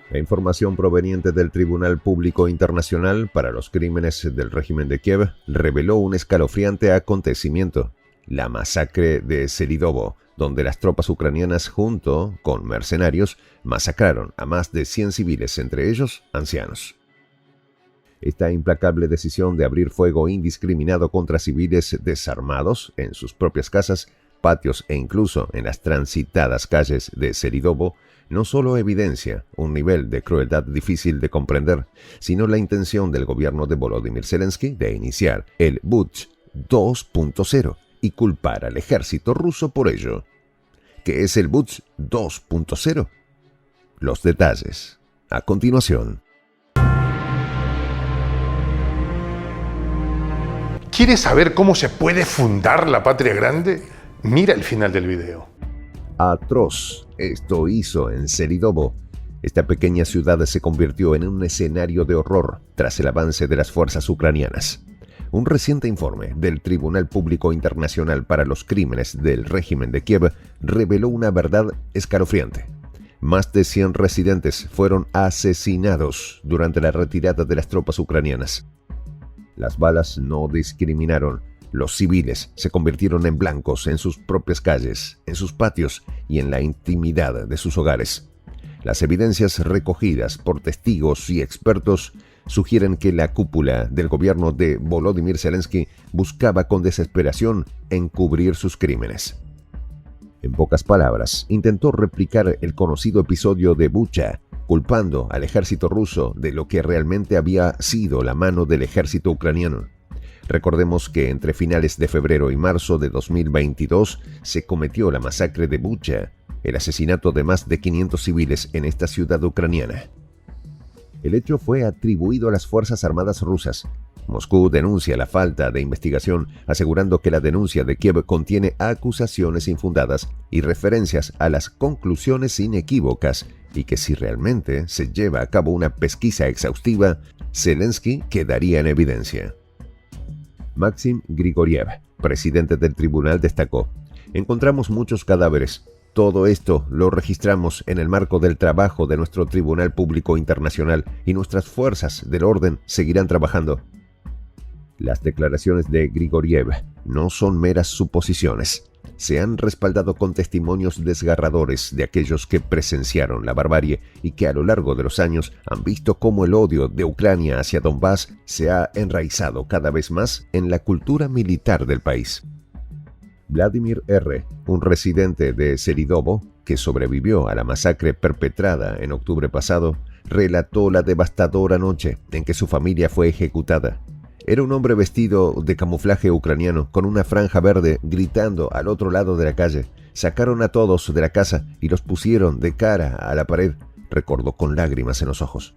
La información proveniente del Tribunal Público Internacional para los Crímenes del Régimen de Kiev reveló un escalofriante acontecimiento: la masacre de Selidovo, donde las tropas ucranianas, junto con mercenarios, masacraron a más de 100 civiles, entre ellos ancianos. Esta implacable decisión de abrir fuego indiscriminado contra civiles desarmados en sus propias casas, patios e incluso en las transitadas calles de Selidovo no solo evidencia un nivel de crueldad difícil de comprender, sino la intención del gobierno de Volodymyr Zelensky de iniciar el Buch 2.0 y culpar al ejército ruso por ello. ¿Qué es el Buch 2.0? Los detalles a continuación. ¿Quieres saber cómo se puede fundar la patria grande? Mira el final del video. Atroz esto hizo en Selidovo. Esta pequeña ciudad se convirtió en un escenario de horror tras el avance de las fuerzas ucranianas. Un reciente informe del Tribunal Público Internacional para los Crímenes del Régimen de Kiev reveló una verdad escalofriante. Más de 100 residentes fueron asesinados durante la retirada de las tropas ucranianas. Las balas no discriminaron. Los civiles se convirtieron en blancos en sus propias calles, en sus patios y en la intimidad de sus hogares. Las evidencias recogidas por testigos y expertos sugieren que la cúpula del gobierno de Volodymyr Zelensky buscaba con desesperación encubrir sus crímenes. En pocas palabras, intentó replicar el conocido episodio de Bucha, culpando al ejército ruso de lo que realmente había sido la mano del ejército ucraniano. Recordemos que entre finales de febrero y marzo de 2022 se cometió la masacre de Bucha, el asesinato de más de 500 civiles en esta ciudad ucraniana. El hecho fue atribuido a las Fuerzas Armadas rusas. Moscú denuncia la falta de investigación, asegurando que la denuncia de Kiev contiene acusaciones infundadas y referencias a las conclusiones inequívocas, y que si realmente se lleva a cabo una pesquisa exhaustiva, Zelensky quedaría en evidencia. Maxim Grigoriev, presidente del tribunal, destacó: encontramos muchos cadáveres. Todo esto lo registramos en el marco del trabajo de nuestro Tribunal Público Internacional y nuestras fuerzas del orden seguirán trabajando. Las declaraciones de Grigoriev no son meras suposiciones. Se han respaldado con testimonios desgarradores de aquellos que presenciaron la barbarie y que a lo largo de los años han visto cómo el odio de Ucrania hacia Donbass se ha enraizado cada vez más en la cultura militar del país. Vladimir R., un residente de Selidovo que sobrevivió a la masacre perpetrada en octubre pasado, relató la devastadora noche en que su familia fue ejecutada. Era un hombre vestido de camuflaje ucraniano, con una franja verde, gritando al otro lado de la calle. Sacaron a todos de la casa y los pusieron de cara a la pared, recordó con lágrimas en los ojos.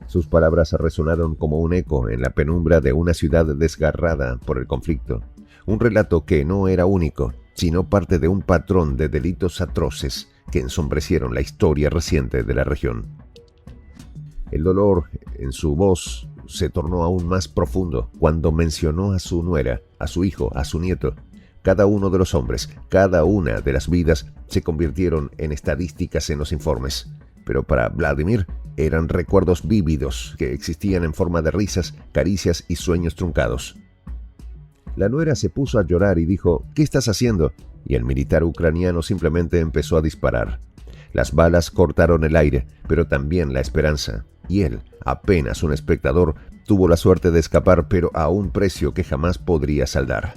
Sus palabras resonaron como un eco en la penumbra de una ciudad desgarrada por el conflicto. Un relato que no era único, sino parte de un patrón de delitos atroces que ensombrecieron la historia reciente de la región. El dolor en su voz se tornó aún más profundo cuando mencionó a su nuera, a su hijo, a su nieto. Cada uno de los hombres, cada una de las vidas se convirtieron en estadísticas en los informes. Pero para Vladimir eran recuerdos vívidos que existían en forma de risas, caricias y sueños truncados. La nuera se puso a llorar y dijo: ¿qué estás haciendo? Y el militar ucraniano simplemente empezó a disparar. Las balas cortaron el aire, pero también la esperanza. Y él, apenas un espectador, tuvo la suerte de escapar, pero a un precio que jamás podría saldar.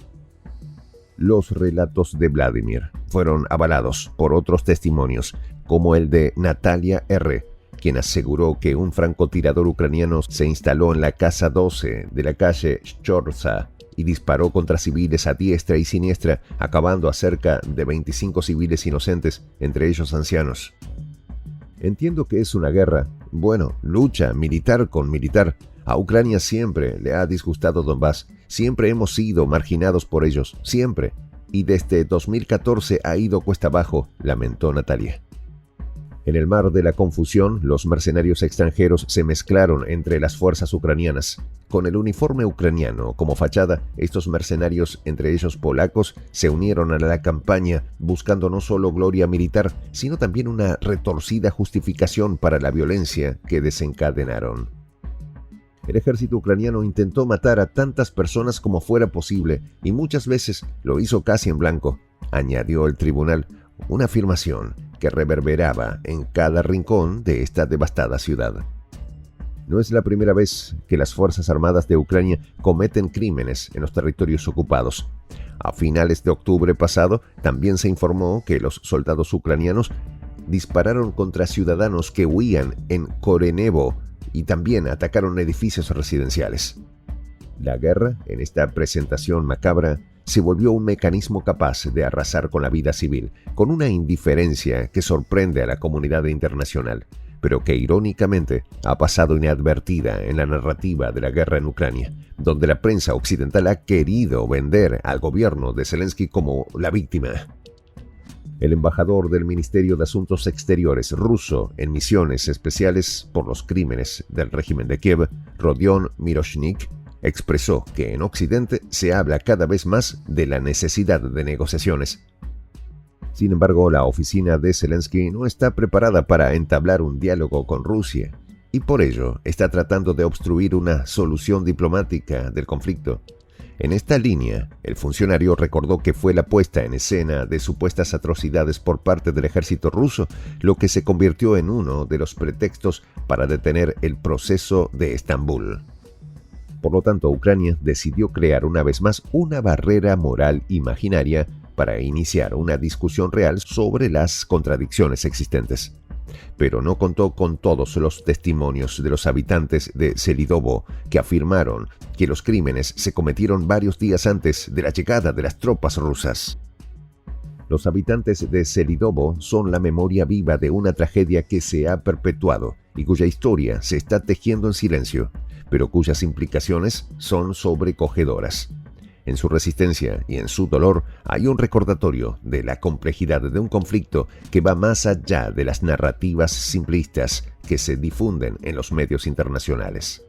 Los relatos de Vladimir fueron avalados por otros testimonios, como el de Natalia R., quien aseguró que un francotirador ucraniano se instaló en la casa 12 de la calle Shchorza y disparó contra civiles a diestra y siniestra, acabando a cerca de 25 civiles inocentes, entre ellos ancianos. Entiendo que es una guerra. Bueno, lucha militar con militar. A Ucrania siempre le ha disgustado Donbass. Siempre hemos sido marginados por ellos. Siempre. Y desde 2014 ha ido cuesta abajo, lamentó Natalia. En el mar de la confusión, los mercenarios extranjeros se mezclaron entre las fuerzas ucranianas. Con el uniforme ucraniano como fachada, estos mercenarios, entre ellos polacos, se unieron a la campaña buscando no solo gloria militar, sino también una retorcida justificación para la violencia que desencadenaron. El ejército ucraniano intentó matar a tantas personas como fuera posible y muchas veces lo hizo casi en blanco, añadió el tribunal, una afirmación que reverberaba en cada rincón de esta devastada ciudad. No es la primera vez que las Fuerzas Armadas de Ucrania cometen crímenes en los territorios ocupados. A finales de octubre pasado, también se informó que los soldados ucranianos dispararon contra ciudadanos que huían en Korenevo y también atacaron edificios residenciales. La guerra, en esta presentación macabra, se volvió un mecanismo capaz de arrasar con la vida civil, con una indiferencia que sorprende a la comunidad internacional, pero que irónicamente ha pasado inadvertida en la narrativa de la guerra en Ucrania, donde la prensa occidental ha querido vender al gobierno de Zelensky como la víctima. El embajador del Ministerio de Asuntos Exteriores ruso en misiones especiales por los crímenes del régimen de Kiev, Rodion Miroshnik, expresó que en Occidente se habla cada vez más de la necesidad de negociaciones. Sin embargo, la oficina de Zelensky no está preparada para entablar un diálogo con Rusia y por ello está tratando de obstruir una solución diplomática del conflicto. En esta línea, el funcionario recordó que fue la puesta en escena de supuestas atrocidades por parte del ejército ruso lo que se convirtió en uno de los pretextos para detener el proceso de Estambul. Por lo tanto, Ucrania decidió crear una vez más una barrera moral imaginaria para iniciar una discusión real sobre las contradicciones existentes. Pero no contó con todos los testimonios de los habitantes de Selidovo que afirmaron que los crímenes se cometieron varios días antes de la llegada de las tropas rusas. Los habitantes de Selidovo son la memoria viva de una tragedia que se ha perpetuado y cuya historia se está tejiendo en silencio, pero cuyas implicaciones son sobrecogedoras. En su resistencia y en su dolor hay un recordatorio de la complejidad de un conflicto que va más allá de las narrativas simplistas que se difunden en los medios internacionales.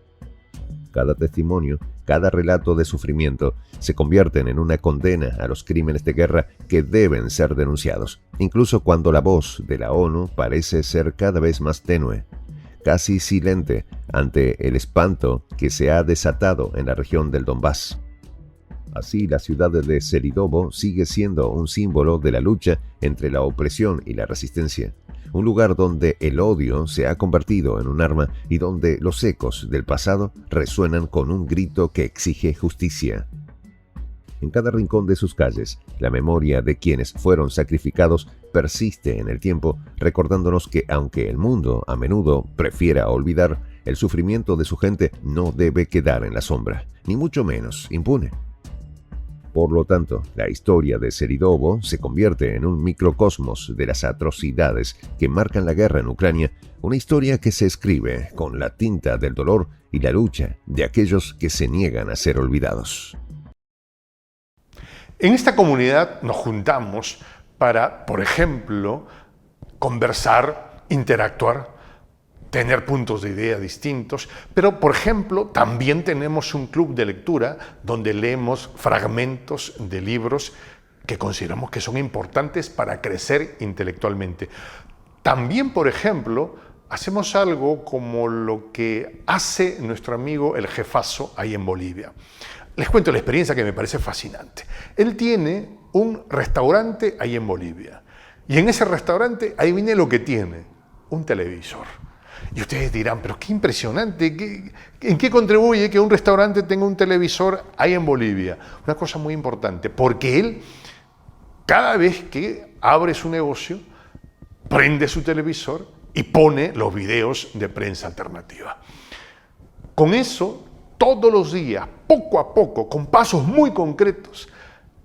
Cada testimonio, cada relato de sufrimiento se convierten en una condena a los crímenes de guerra que deben ser denunciados, incluso cuando la voz de la ONU parece ser cada vez más tenue, casi silente ante el espanto que se ha desatado en la región del Donbass. Así, la ciudad de Selidovo sigue siendo un símbolo de la lucha entre la opresión y la resistencia, un lugar donde el odio se ha convertido en un arma y donde los ecos del pasado resuenan con un grito que exige justicia. En cada rincón de sus calles, la memoria de quienes fueron sacrificados persiste en el tiempo, recordándonos que aunque el mundo a menudo prefiera olvidar, el sufrimiento de su gente no debe quedar en la sombra, ni mucho menos impune. Por lo tanto, la historia de Selidovo se convierte en un microcosmos de las atrocidades que marcan la guerra en Ucrania, una historia que se escribe con la tinta del dolor y la lucha de aquellos que se niegan a ser olvidados. En esta comunidad nos juntamos para, por ejemplo, conversar, interactuar, tener puntos de idea distintos, pero, por ejemplo, también tenemos un club de lectura donde leemos fragmentos de libros que consideramos que son importantes para crecer intelectualmente. También, por ejemplo, hacemos algo como lo que hace nuestro amigo el jefazo ahí en Bolivia. Les cuento la experiencia que me parece fascinante. Él tiene un restaurante ahí en Bolivia y en ese restaurante, ahí viene lo que tiene, un televisor. Y ustedes dirán, pero qué impresionante, ¿en qué contribuye que un restaurante tenga un televisor ahí en Bolivia? Una cosa muy importante, porque él, cada vez que abre su negocio, prende su televisor y pone los videos de prensa alternativa. Con eso, todos los días, poco a poco, con pasos muy concretos,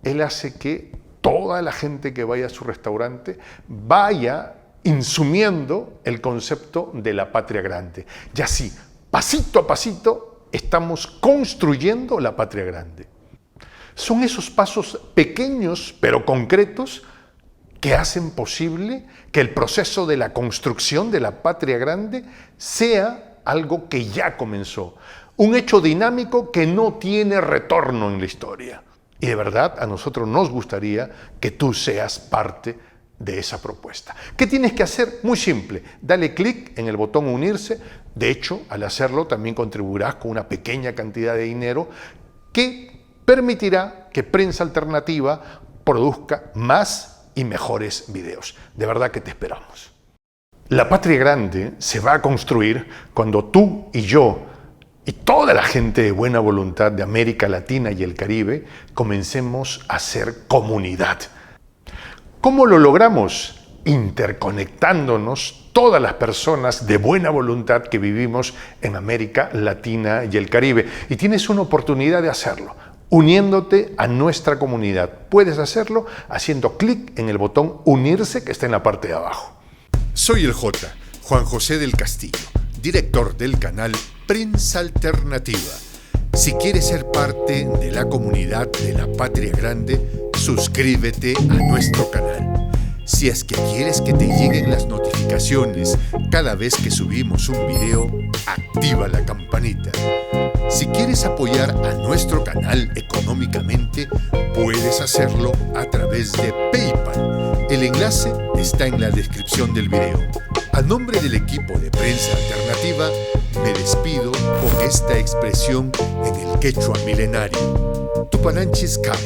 él hace que toda la gente que vaya a su restaurante vaya insumiendo el concepto de la patria grande. Y así, pasito a pasito, estamos construyendo la patria grande. Son esos pasos pequeños pero concretos que hacen posible que el proceso de la construcción de la patria grande sea algo que ya comenzó, un hecho dinámico que no tiene retorno en la historia. Y de verdad a nosotros nos gustaría que tú seas parte de esa propuesta. ¿Qué tienes que hacer? Muy simple, dale clic en el botón unirse. De hecho, al hacerlo también contribuirás con una pequeña cantidad de dinero que permitirá que Prensa Alternativa produzca más y mejores videos. De verdad que te esperamos. La patria grande se va a construir cuando tú y yo y toda la gente de buena voluntad de América Latina y el Caribe comencemos a ser comunidad. ¿Cómo lo logramos? Interconectándonos todas las personas de buena voluntad que vivimos en América Latina y el Caribe. Y tienes una oportunidad de hacerlo, uniéndote a nuestra comunidad. Puedes hacerlo haciendo clic en el botón unirse que está en la parte de abajo. Soy el J, Juan José del Castillo, director del canal Prensa Alternativa. Si quieres ser parte de la comunidad de la Patria Grande, suscríbete a nuestro canal. Si es que quieres que te lleguen las notificaciones cada vez que subimos un video, activa la campanita. Si quieres apoyar a nuestro canal económicamente, puedes hacerlo a través de PayPal. El enlace está en la descripción del video. A nombre del equipo de Prensa Alternativa, me despido con esta expresión en el quechua milenario, Tupananchis Kama,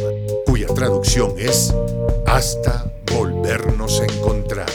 cuya traducción es hasta volvernos a encontrar.